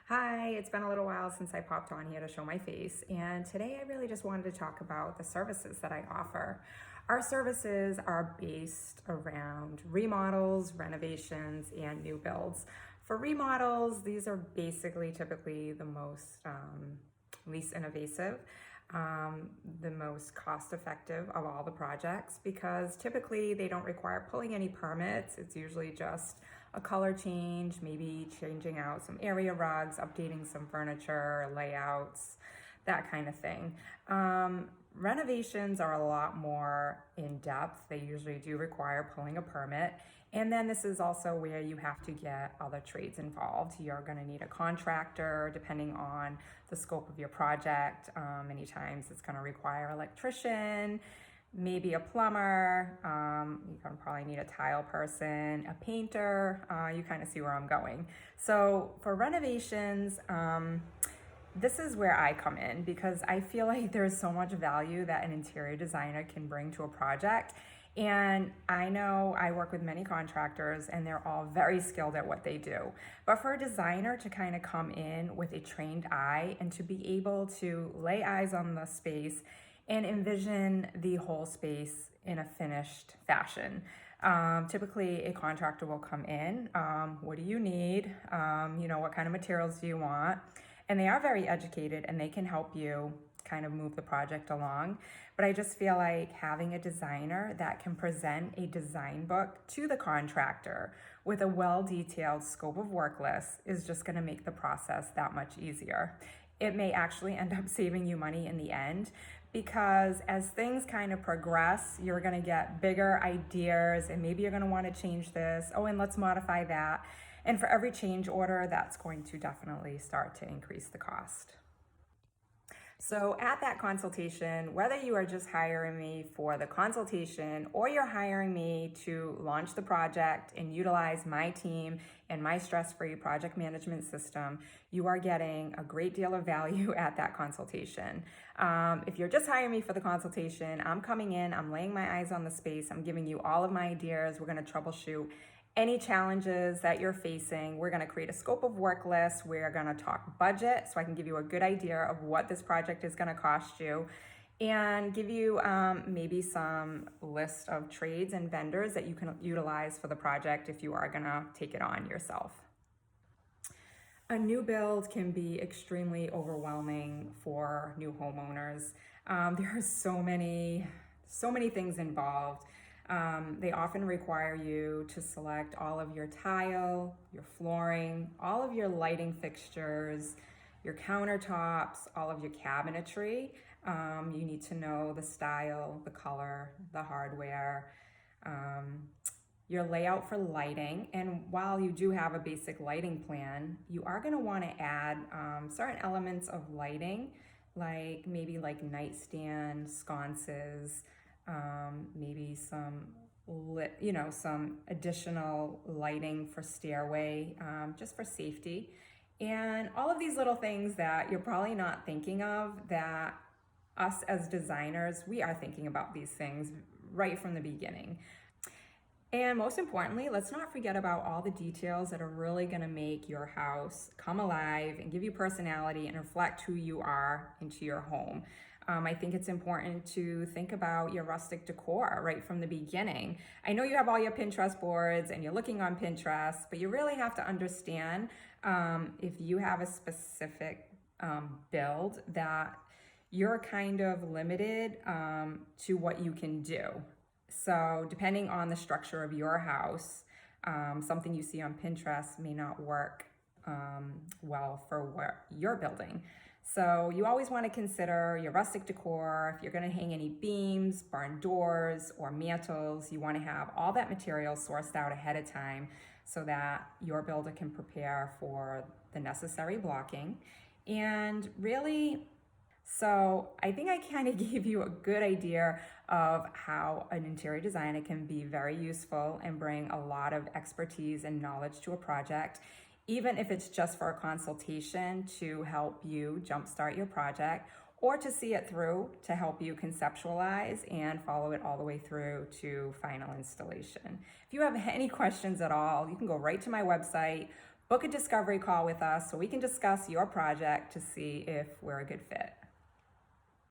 Hi, it's been a little while since I popped on here to show my face, and today I really just wanted to talk about the services that I offer. Our services are based around remodels, renovations, and new builds. For remodels, these are basically typically the most least invasive, the most cost effective of all the projects because typically they don't require pulling any permits. It's usually just a color change, maybe changing out some area rugs, updating some furniture, layouts, that kind of thing. Renovations are a lot more in depth. They usually do require pulling a permit. And then this is also where you have to get other trades involved. You're going to need a contractor depending on the scope of your project. Many times it's going to require an electrician, maybe a plumber. You're going to probably need a tile person, a painter. You kind of see where I'm going. So for renovations, this is where I come in because I feel like there's so much value that an interior designer can bring to a project. And I know I work with many contractors and they're all very skilled at what they do. But for a designer to kind of come in with a trained eye and to be able to lay eyes on the space and envision the whole space in a finished fashion. Typically a contractor will come in, what do you need? What kind of materials do you want? And they are very educated and they can help you kind of move the project along. But I just feel like having a designer that can present a design book to the contractor with a well-detailed scope of work list is just going to make the process that much easier. It may actually end up saving you money in the end because as things kind of progress, you're going to get bigger ideas and maybe you're going to want to change this. Oh, and let's modify that. And for every change order, that's going to definitely start to increase the cost. So at that consultation, whether you are just hiring me for the consultation or you're hiring me to launch the project and utilize my team and my stress-free project management system, you are getting a great deal of value at that consultation. If you're just hiring me for the consultation, I'm coming in, I'm laying my eyes on the space, I'm giving you all of my ideas, we're going to troubleshoot any challenges that you're facing. We're going to create a scope of work list. We're going to talk budget so I can give you a good idea of what this project is going to cost you and give you maybe some list of trades and vendors that you can utilize for the project if you are going to take it on yourself. A new build can be extremely overwhelming for new homeowners. There are so many things involved. They often require you to select all of your tile, your flooring, all of your lighting fixtures, your countertops, all of your cabinetry. You need to know the style, the color, the hardware, your layout for lighting. And while you do have a basic lighting plan, you are going to want to add certain elements of lighting, like maybe like nightstand, sconces, maybe some some additional lighting for stairway, just for safety. And all of these little things that you're probably not thinking of, that us as designers, we are thinking about these things right from the beginning. And most importantly, let's not forget about all the details that are really going to make your house come alive and give you personality and reflect who you are into your home. I think it's important to think about your rustic decor right from the beginning. I know you have all your Pinterest boards and you're looking on Pinterest, but you really have to understand if you have a specific build that you're kind of limited to what you can do. So depending on the structure of your house, something you see on Pinterest may not work well for what you're building. So you always want to consider your rustic decor. If you're going to hang any beams, barn doors, or mantles, you want to have all that material sourced out ahead of time so that your builder can prepare for the necessary blocking. And really, so I think I kind of gave you a good idea of how an interior designer can be very useful and bring a lot of expertise and knowledge to a project, even if it's just for a consultation to help you jumpstart your project or to see it through to help you conceptualize and follow it all the way through to final installation. If you have any questions at all, you can go right to my website, Book a discovery call with us so we can discuss your project to see if we're a good fit.